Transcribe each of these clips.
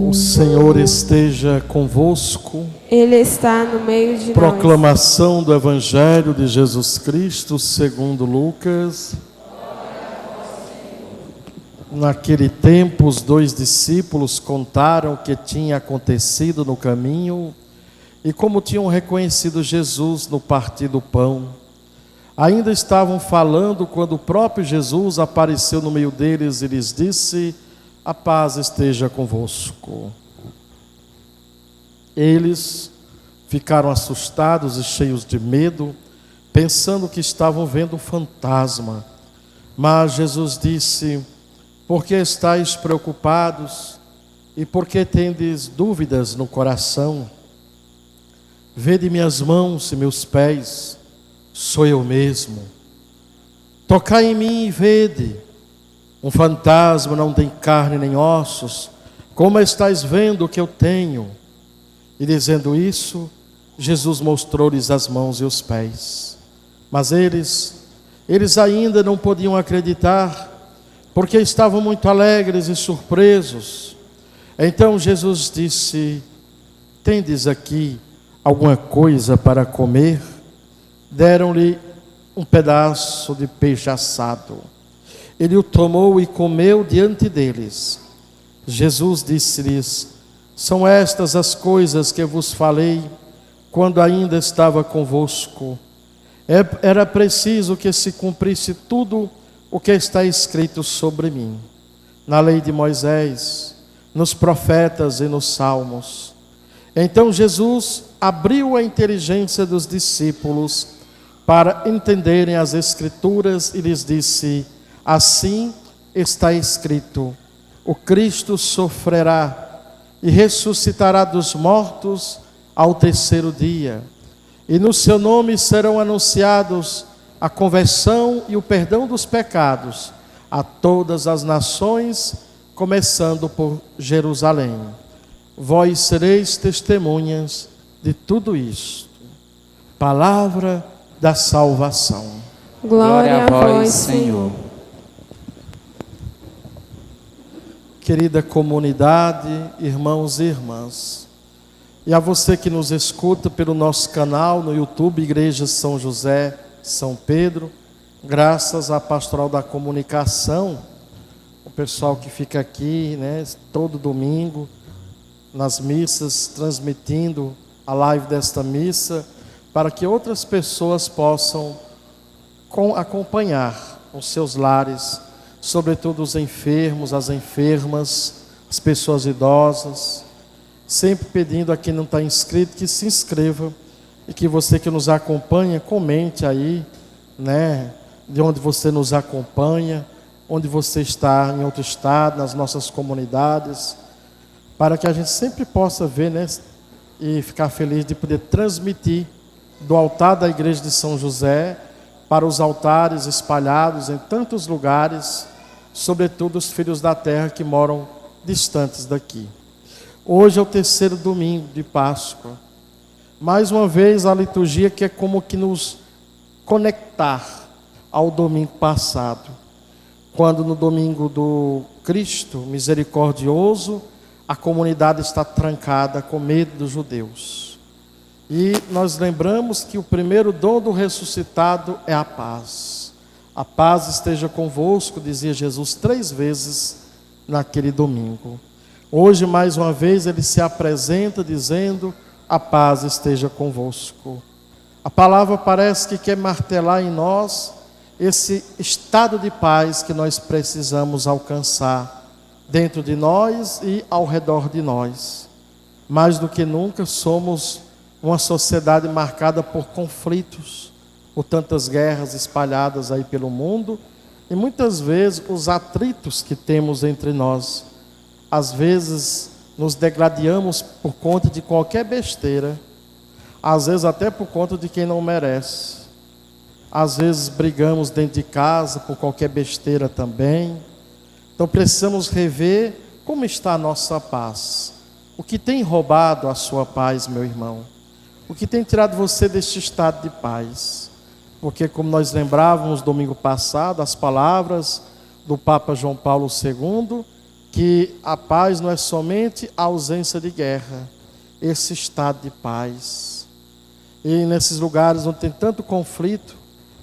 O Senhor esteja convosco. Ele está no meio de nós. Proclamação do Evangelho de Jesus Cristo segundo Lucas. Naquele tempo, os 2 discípulos contaram o que tinha acontecido no caminho e como tinham reconhecido Jesus no partir do pão. Ainda estavam falando quando o próprio Jesus apareceu no meio deles e lhes disse: a paz esteja convosco. Eles ficaram assustados e cheios de medo, pensando que estavam vendo um fantasma. Mas Jesus disse: por que estáis preocupados e por que tendes dúvidas no coração? Vede minhas mãos e meus pés, sou eu mesmo. Tocai em mim e vede. Um fantasma não tem carne nem ossos, como estáis vendo o que eu tenho. E dizendo isso, Jesus mostrou-lhes as mãos e os pés. Mas eles ainda não podiam acreditar, porque estavam muito alegres e surpresos. Então Jesus disse: tendes aqui alguma coisa para comer? Deram-lhe um pedaço de peixe assado. Ele o tomou e comeu diante deles. Jesus disse-lhes: são estas as coisas que vos falei quando ainda estava convosco. Era preciso que se cumprisse tudo o que está escrito sobre mim, na lei de Moisés, nos profetas e nos salmos. Então Jesus abriu a inteligência dos discípulos para entenderem as Escrituras e lhes disse: assim está escrito, o Cristo sofrerá e ressuscitará dos mortos ao terceiro dia, e no seu nome serão anunciados a conversão e o perdão dos pecados a todas as nações, começando por Jerusalém. Vós sereis testemunhas de tudo isto. Palavra da salvação. Glória a vós, Senhor. Querida comunidade, irmãos e irmãs, e a você que nos escuta pelo nosso canal no YouTube, Igreja São José, São Pedro, graças à Pastoral da Comunicação, o pessoal que fica aqui, todo domingo, nas missas, transmitindo a live desta missa, para que outras pessoas possam acompanhar os seus lares, sobretudo os enfermos, as enfermas, as pessoas idosas, sempre pedindo a quem não está inscrito que se inscreva, e que você que nos acompanha, comente aí, de onde você nos acompanha, onde você está em outro estado, nas nossas comunidades, para que a gente sempre possa ver, e ficar feliz de poder transmitir do altar da Igreja de São José para os altares espalhados em tantos lugares, sobretudo os filhos da terra que moram distantes daqui. Hoje é o terceiro domingo de Páscoa. Mais uma vez a liturgia que é como que nos conectar ao domingo passado, quando no domingo do Cristo misericordioso, a comunidade está trancada com medo dos judeus. E nós lembramos que o primeiro dom do ressuscitado é a paz. A paz esteja convosco, dizia Jesus 3 vezes naquele domingo. Hoje, mais uma vez, ele se apresenta dizendo: a paz esteja convosco. A palavra parece que quer martelar em nós esse estado de paz que nós precisamos alcançar dentro de nós e ao redor de nós. Mais do que nunca somos uma sociedade marcada por conflitos, por tantas guerras espalhadas aí pelo mundo, e muitas vezes os atritos que temos entre nós, às vezes nos degladiamos por conta de qualquer besteira, às vezes até por conta de quem não merece. Às vezes brigamos dentro de casa por qualquer besteira também. Então precisamos rever como está a nossa paz. O que tem roubado a sua paz, meu irmão? O que tem tirado você deste estado de paz? porque como nós lembrávamos domingo passado, as palavras do Papa João Paulo II, que a paz não é somente a ausência de guerra, esse estado de paz. E nesses lugares onde tem tanto conflito,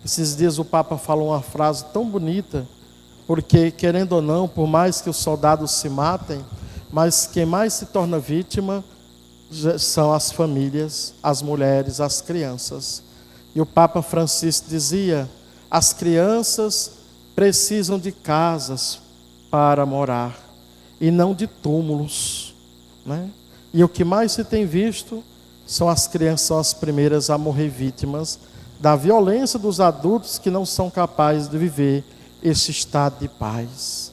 esses dias o Papa falou uma frase tão bonita, porque querendo ou não, por mais que os soldados se matem, mas quem mais se torna vítima são as famílias, as mulheres, as crianças. E o Papa Francisco dizia: as crianças precisam de casas para morar e não de túmulos, né? E o que mais se tem visto são as crianças, são as primeiras a morrer vítimas da violência dos adultos que não são capazes de viver esse estado de paz.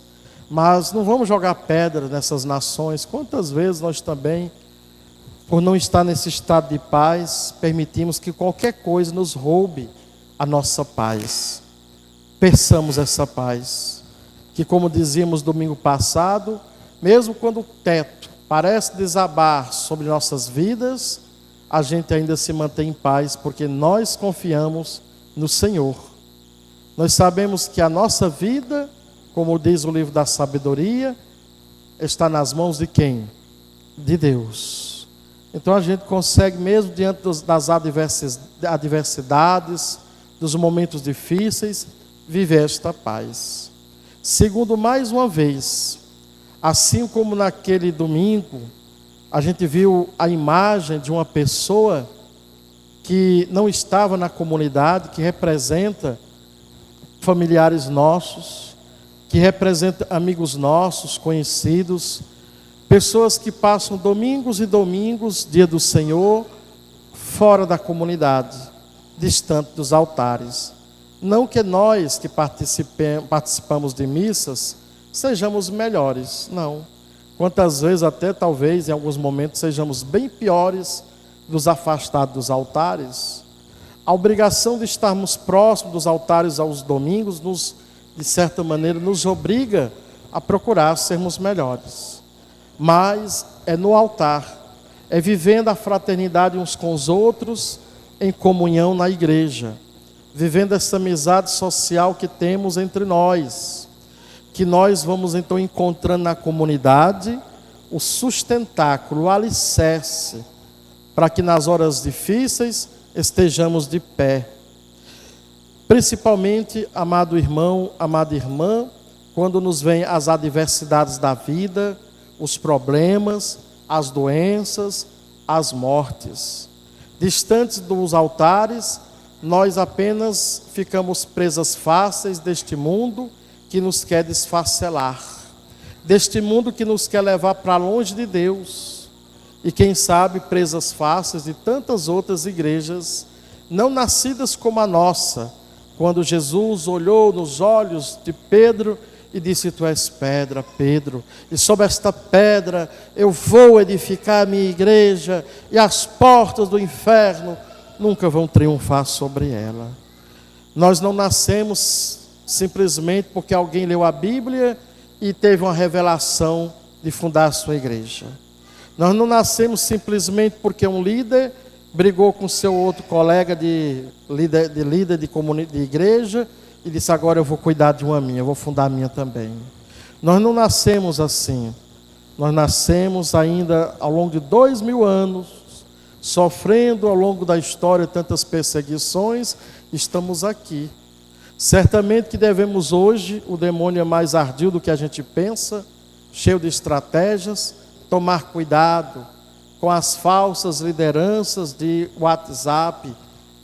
Mas não vamos jogar pedra nessas nações. Quantas vezes nós também, por não estar nesse estado de paz, permitimos que qualquer coisa nos roube a nossa paz. Peçamos essa paz, que como dizíamos domingo passado, mesmo quando o teto parece desabar sobre nossas vidas, a gente ainda se mantém em paz, porque nós confiamos no Senhor. Nós sabemos que a nossa vida, como diz o livro da sabedoria, está nas mãos de quem? De Deus. Então a gente consegue, mesmo diante das adversidades, dos momentos difíceis, viver esta paz. Segundo, mais uma vez, assim como naquele domingo, a gente viu a imagem de uma pessoa que não estava na comunidade, que representa familiares nossos, que representa amigos nossos, conhecidos, pessoas que passam domingos e domingos, dia do Senhor, fora da comunidade, distante dos altares. Não que nós que participamos de missas sejamos melhores, não. Quantas vezes até talvez em alguns momentos sejamos bem piores dos afastados dos altares. A obrigação de estarmos próximos dos altares aos domingos, de certa maneira, nos obriga a procurar sermos melhores. Mas é no altar, é vivendo a fraternidade uns com os outros, em comunhão na igreja, vivendo essa amizade social que temos entre nós, que nós vamos então encontrando na comunidade o sustentáculo, o alicerce, para que nas horas difíceis estejamos de pé. Principalmente, amado irmão, amada irmã, quando nos vêm as adversidades da vida, os problemas, as doenças, as mortes. Distantes dos altares, nós apenas ficamos presas fáceis deste mundo que nos quer desfacelar, deste mundo que nos quer levar para longe de Deus, e quem sabe presas fáceis de tantas outras igrejas, não nascidas como a nossa, quando Jesus olhou nos olhos de Pedro e disse: tu és pedra, Pedro, e sobre esta pedra eu vou edificar a minha igreja, e as portas do inferno nunca vão triunfar sobre ela. Nós não nascemos simplesmente porque alguém leu a Bíblia e teve uma revelação de fundar a sua igreja. Nós não nascemos simplesmente porque um líder brigou com seu outro colega de líder de igreja e disse: agora eu vou cuidar de uma minha, eu vou fundar a minha também. Nós não nascemos assim. Nós nascemos ainda ao longo de 2000 anos, sofrendo ao longo da história tantas perseguições, estamos aqui. Certamente que devemos hoje, o demônio é mais ardil do que a gente pensa, cheio de estratégias, tomar cuidado com as falsas lideranças de WhatsApp,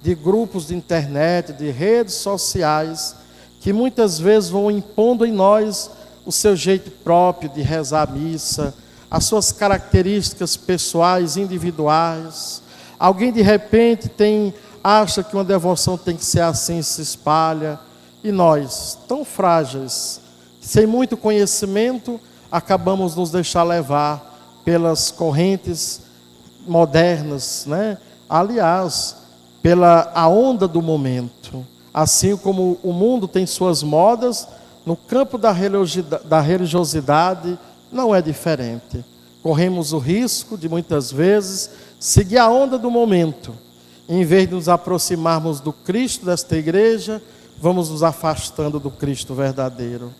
de grupos de internet, de redes sociais, que muitas vezes vão impondo em nós o seu jeito próprio de rezar a missa, as suas características pessoais, individuais. Alguém de repente acha que uma devoção tem que ser assim, se espalha. E nós, tão frágeis, sem muito conhecimento, acabamos nos deixar levar pelas correntes modernas, né? Aliás, pela a onda do momento. Assim como o mundo tem suas modas, no campo da religiosidade não é diferente. Corremos o risco de muitas vezes seguir a onda do momento Em vez de nos aproximarmos do Cristo desta igreja, vamos nos afastando do Cristo verdadeiro.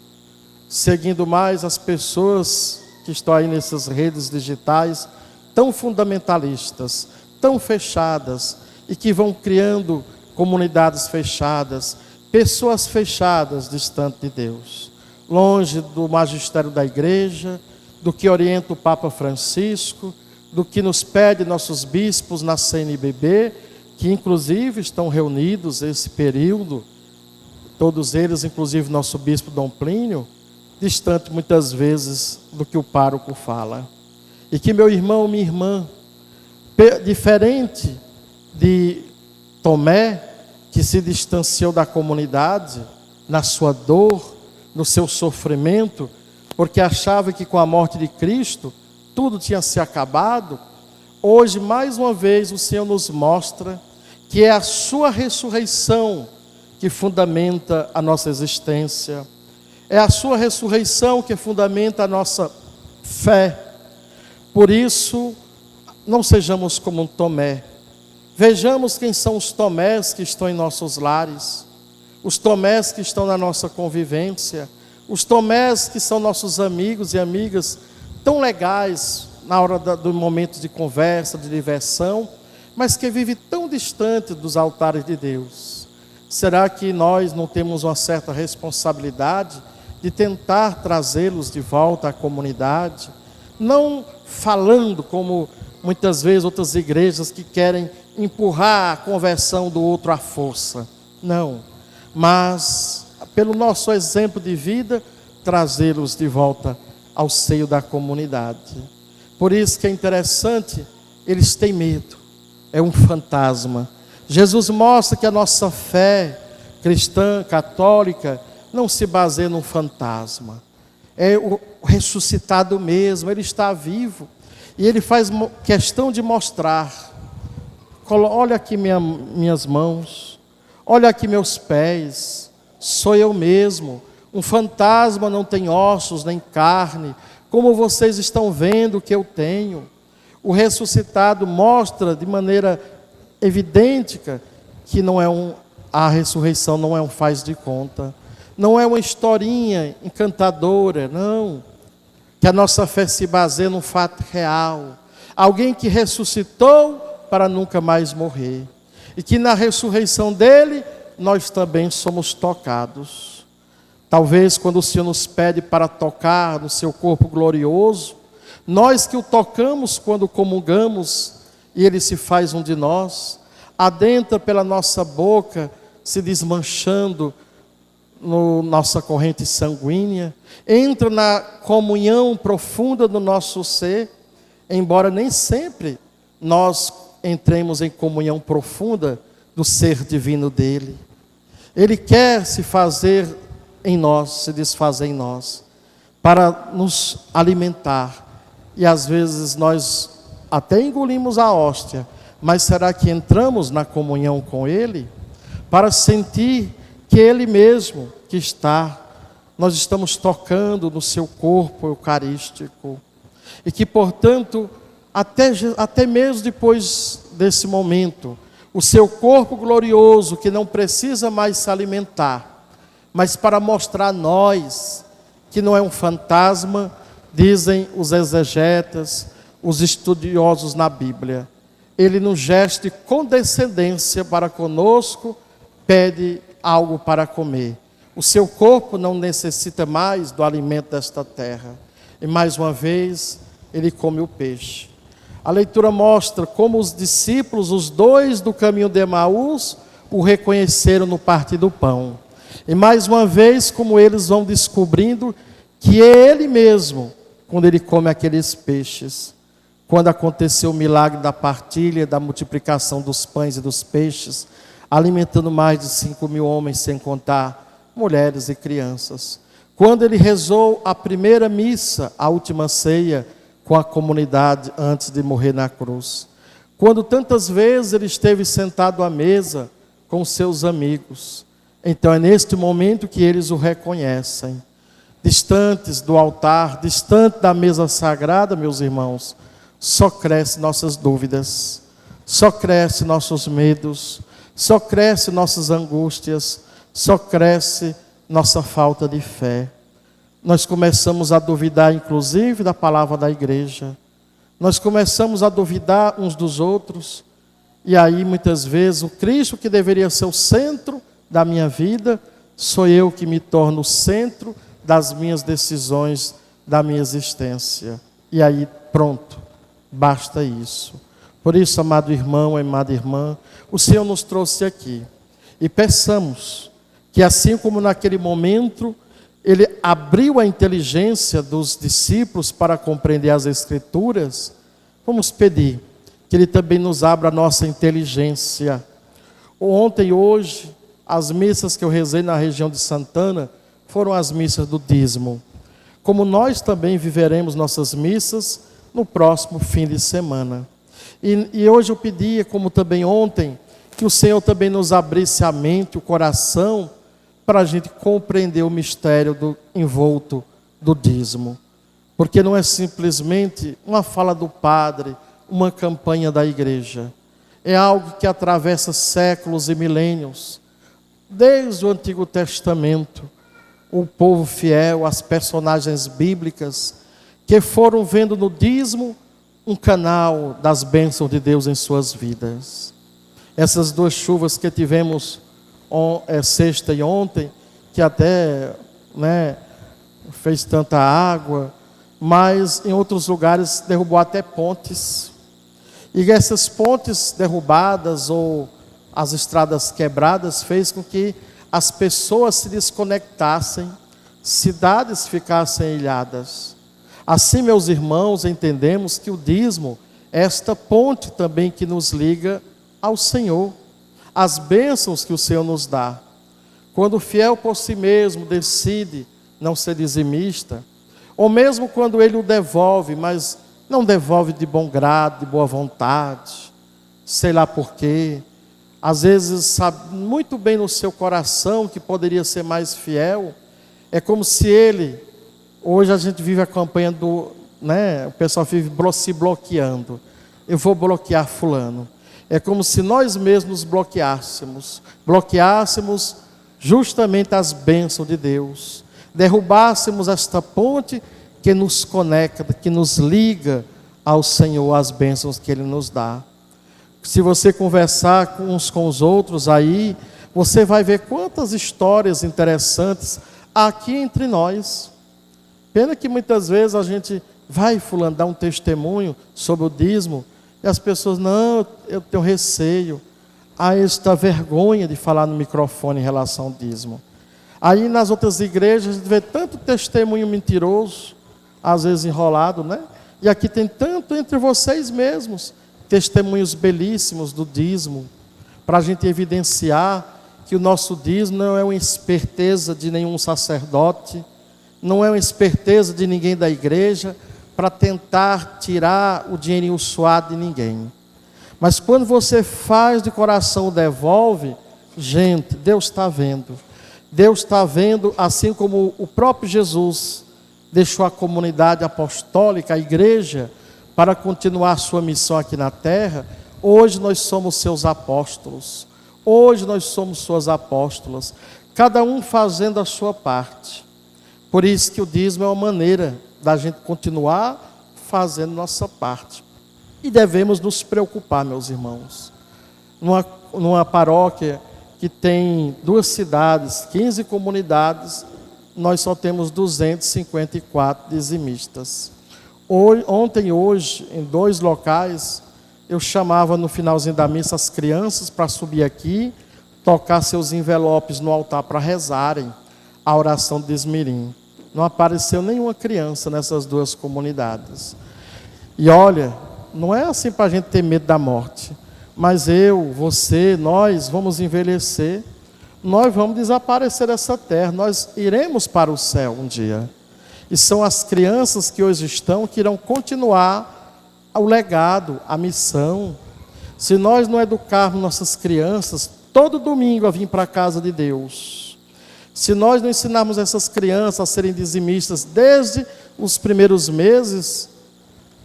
Seguindo mais as pessoas que estão aí nessas redes digitais, tão fundamentalistas, tão fechadas, e que vão criando comunidades fechadas, pessoas fechadas, distante de Deus, longe do magistério da igreja, do que orienta o Papa Francisco, do que nos pede nossos bispos na CNBB, que inclusive estão reunidos esse período, todos eles, inclusive nosso bispo Dom Plínio, distante muitas vezes do que o pároco fala. E que meu irmão, minha irmã, diferente de Tomé, que se distanciou da comunidade, na sua dor, no seu sofrimento, porque achava que com a morte de Cristo, tudo tinha se acabado. Hoje, mais uma vez, o Senhor nos mostra que é a sua ressurreição que fundamenta a nossa existência. É a sua ressurreição que fundamenta a nossa fé. Por isso, não sejamos como um Tomé. Vejamos quem são os Tomés que estão em nossos lares, os Tomés que estão na nossa convivência, os Tomés que são nossos amigos e amigas tão legais na hora do momento de conversa, de diversão, mas que vivem tão distante dos altares de Deus. Será que nós não temos uma certa responsabilidade de tentar trazê-los de volta à comunidade? Não falando como muitas vezes outras igrejas que querem empurrar a conversão do outro à força. Não, mas pelo nosso exemplo de vida, trazê-los de volta ao seio da comunidade. Por isso que é interessante, eles têm medo, é um fantasma. Jesus mostra que a nossa fé cristã, católica, não se baseia num fantasma. É o ressuscitado mesmo, ele está vivo. E ele faz questão de mostrar. Olha aqui minhas mãos, olha aqui meus pés, sou eu mesmo. Um fantasma não tem ossos nem carne, como vocês estão vendo que eu tenho. O ressuscitado mostra de maneira evidente que a ressurreição não é um faz de conta, não é uma historinha encantadora, não. Que a nossa fé se baseia num fato real, alguém que ressuscitou para nunca mais morrer, e que na ressurreição dele, nós também somos tocados. Talvez quando o Senhor nos pede para tocar no seu corpo glorioso, nós que o tocamos quando comungamos, e ele se faz um de nós, adentra pela nossa boca, se desmanchando na nossa corrente sanguínea, entra na comunhão profunda do nosso ser, embora nem sempre nós entremos em comunhão profunda do ser divino dele. Ele quer se fazer em nós, se desfazer em nós, para nos alimentar. E às vezes nós até engolimos a hóstia, mas será que entramos na comunhão com ele? Para sentir que ele mesmo que está, nós estamos tocando no seu corpo eucarístico. E que, portanto, até mesmo depois desse momento, o seu corpo glorioso, que não precisa mais se alimentar, mas para mostrar a nós que não é um fantasma, dizem os exegetas, os estudiosos na Bíblia. Ele, num gesto de condescendência para conosco, pede algo para comer. O seu corpo não necessita mais do alimento desta terra. E mais uma vez, ele come o peixe. A leitura mostra como os discípulos, os dois do caminho de Emaús, o reconheceram no partir do pão. E mais uma vez, como eles vão descobrindo que é ele mesmo, quando ele come aqueles peixes. Quando aconteceu o milagre da partilha, da multiplicação dos pães e dos peixes, alimentando mais de 5.000 homens, sem contar mulheres e crianças. Quando ele rezou a primeira missa, a última ceia, com a comunidade antes de morrer na cruz. Quando tantas vezes ele esteve sentado à mesa com seus amigos. Então é neste momento que eles o reconhecem. Distantes do altar, distante da mesa sagrada, meus irmãos, só crescem nossas dúvidas. só cresce nossos medos, só cresce nossas angústias, só cresce nossa falta de fé. Nós começamos a duvidar, inclusive, da palavra da igreja. Nós começamos a duvidar uns dos outros. E aí, muitas vezes, o Cristo que deveria ser o centro da minha vida, sou eu que me torno o centro das minhas decisões, da minha existência. E aí, pronto, basta isso. Por isso, amado irmão, amada irmã, o Senhor nos trouxe aqui. E peçamos que, assim como naquele momento, Ele abriu a inteligência dos discípulos para compreender as Escrituras, vamos pedir que Ele também nos abra a nossa inteligência. Ontem e hoje, as missas que eu rezei na região de Santana foram as missas do dízimo. Como nós também viveremos nossas missas no próximo fim de semana. E hoje eu pedia, como também ontem, que o Senhor também nos abrisse a mente, o coração, para a gente compreender o mistério do envolto do dízimo. Porque não é simplesmente uma fala do padre, uma campanha da igreja. É algo que atravessa séculos e milênios. Desde o Antigo Testamento, o povo fiel, as personagens bíblicas, que foram vendo no dízimo um canal das bênçãos de Deus em suas vidas. Essas duas chuvas que tivemos sexta e ontem, que até fez tanta água, mas em outros lugares derrubou até pontes. E essas pontes derrubadas ou as estradas quebradas fez com que as pessoas se desconectassem, cidades ficassem ilhadas. Assim, meus irmãos, entendemos que o dízimo é esta ponte também que nos liga ao Senhor, as bênçãos que o Senhor nos dá. Quando o fiel por si mesmo decide não ser dizimista, ou mesmo quando ele o devolve, mas não devolve de bom grado, de boa vontade, sei lá por quê, às vezes sabe muito bem no seu coração que poderia ser mais fiel, é como se ele, hoje a gente vive a campanha do, o pessoal vive se bloqueando, eu vou bloquear fulano. É como se nós mesmos bloqueássemos justamente as bênçãos de Deus, derrubássemos esta ponte que nos conecta, que nos liga ao Senhor, as bênçãos que Ele nos dá. Se você conversar uns com os outros aí, você vai ver quantas histórias interessantes há aqui entre nós. Pena que muitas vezes a gente vai, fulano, dar um testemunho sobre o dízimo, e as pessoas, não, eu tenho receio. Há esta vergonha de falar no microfone em relação ao dízimo. Aí nas outras igrejas a gente vê tanto testemunho mentiroso, às vezes enrolado, E aqui tem tanto entre vocês mesmos, testemunhos belíssimos do dízimo, para a gente evidenciar que o nosso dízimo não é uma esperteza de nenhum sacerdote, não é uma esperteza de ninguém da igreja, para tentar tirar o dinheirinho suado de ninguém. Mas quando você faz de coração, devolve, gente, Deus está vendo. Deus está vendo, assim como o próprio Jesus deixou a comunidade apostólica, a igreja, para continuar a sua missão aqui na terra. Hoje nós somos seus apóstolos. Hoje nós somos suas apóstolas. Cada um fazendo a sua parte. Por isso que o dízimo é uma maneira da gente continuar fazendo nossa parte. E devemos nos preocupar, meus irmãos. Numa paróquia que tem 2 cidades, 15 comunidades, nós só temos 254 dizimistas. Ontem e hoje, em 2 locais, eu chamava no finalzinho da missa as crianças para subir aqui, tocar seus envelopes no altar para rezarem a oração de Esmirim. Não apareceu nenhuma criança nessas 2 comunidades. E olha, não é assim para a gente ter medo da morte. Mas eu, você, nós vamos envelhecer. Nós vamos desaparecer dessa terra. Nós iremos para o céu um dia. E são as crianças que hoje estão que irão continuar o legado, a missão. Se nós não educarmos nossas crianças todo domingo a vir para a casa de Deus, se nós não ensinarmos essas crianças a serem dizimistas desde os primeiros meses,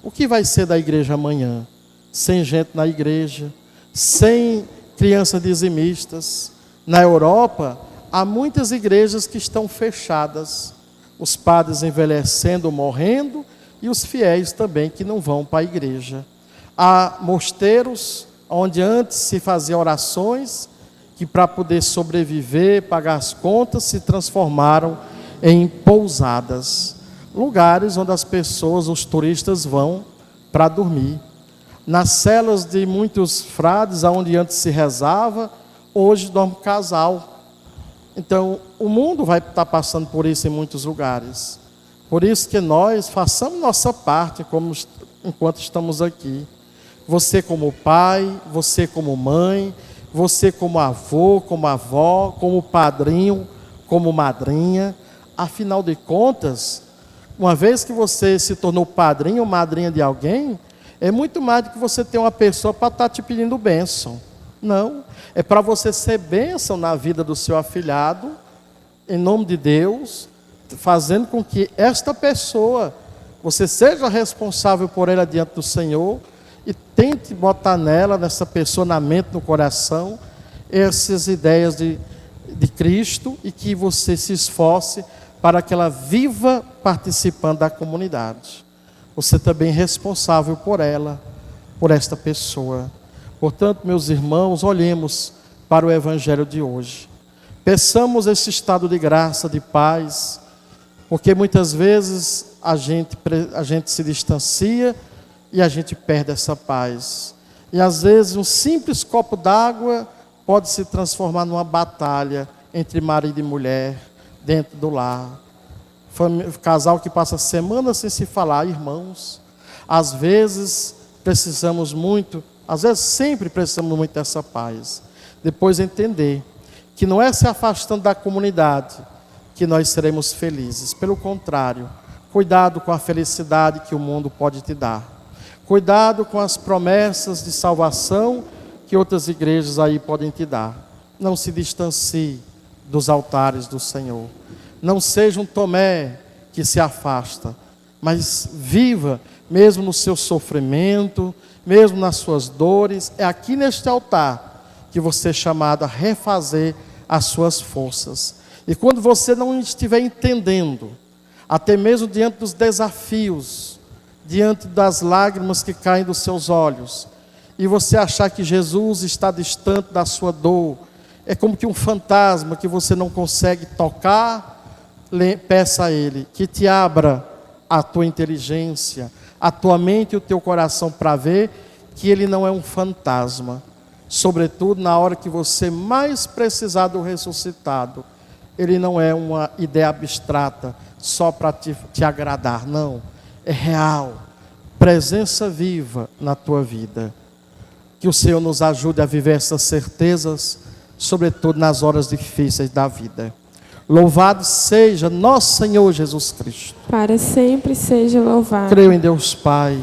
o que vai ser da igreja amanhã? sem gente na igreja, sem crianças dizimistas. Na Europa, há muitas igrejas que estão fechadas, os padres envelhecendo, morrendo, e os fiéis também que não vão para a igreja. Há mosteiros onde antes se faziam orações, que para poder sobreviver, pagar as contas, se transformaram em pousadas, lugares onde as pessoas, os turistas vão para dormir. Nas celas de muitos frades, onde antes se rezava, hoje dorme casal. Então, o mundo vai estar passando por isso em muitos lugares. Por isso que nós façamos nossa parte enquanto estamos aqui. Você como pai, você como mãe, você como avô, como avó, como padrinho, como madrinha. Afinal de contas, uma vez que você se tornou padrinho ou madrinha de alguém, é muito mais do que você ter uma pessoa para estar te pedindo bênção. Não, é para você ser bênção na vida do seu afilhado, em nome de Deus, fazendo com que esta pessoa, você seja responsável por ela diante do Senhor e tente botar nessa pessoa, na mente, no coração, essas ideias de Cristo, e que você se esforce para que ela viva participando da comunidade. Você também é responsável por ela, por esta pessoa. Portanto, meus irmãos, olhemos para o Evangelho de hoje. Peçamos esse estado de graça, de paz, porque muitas vezes a gente se distancia e a gente perde essa paz. E às vezes um simples copo d'água pode se transformar numa batalha entre marido e mulher dentro do lar. Casal que passa semanas sem se falar, irmãos. Às vezes precisamos muito, às vezes sempre precisamos muito dessa paz. Depois entender que não é se afastando da comunidade que nós seremos felizes. Pelo contrário, cuidado com a felicidade que o mundo pode te dar. Cuidado com as promessas de salvação que outras igrejas aí podem te dar. Não se distancie dos altares do Senhor. Não seja um Tomé que se afasta, mas viva mesmo no seu sofrimento, mesmo nas suas dores. É aqui neste altar que você é chamado a refazer as suas forças. E quando você não estiver entendendo, até mesmo diante dos desafios, diante das lágrimas que caem dos seus olhos, e você achar que Jesus está distante da sua dor, é como que um fantasma que você não consegue tocar, peça a Ele que te abra a tua inteligência, a tua mente e o teu coração para ver que Ele não é um fantasma. Sobretudo na hora que você mais precisar do ressuscitado. Ele não é uma ideia abstrata só para te agradar, não. É real, presença viva na tua vida. Que o Senhor nos ajude a viver essas certezas, sobretudo nas horas difíceis da vida. Louvado seja nosso Senhor Jesus Cristo. Para sempre seja louvado. Creio em Deus Pai,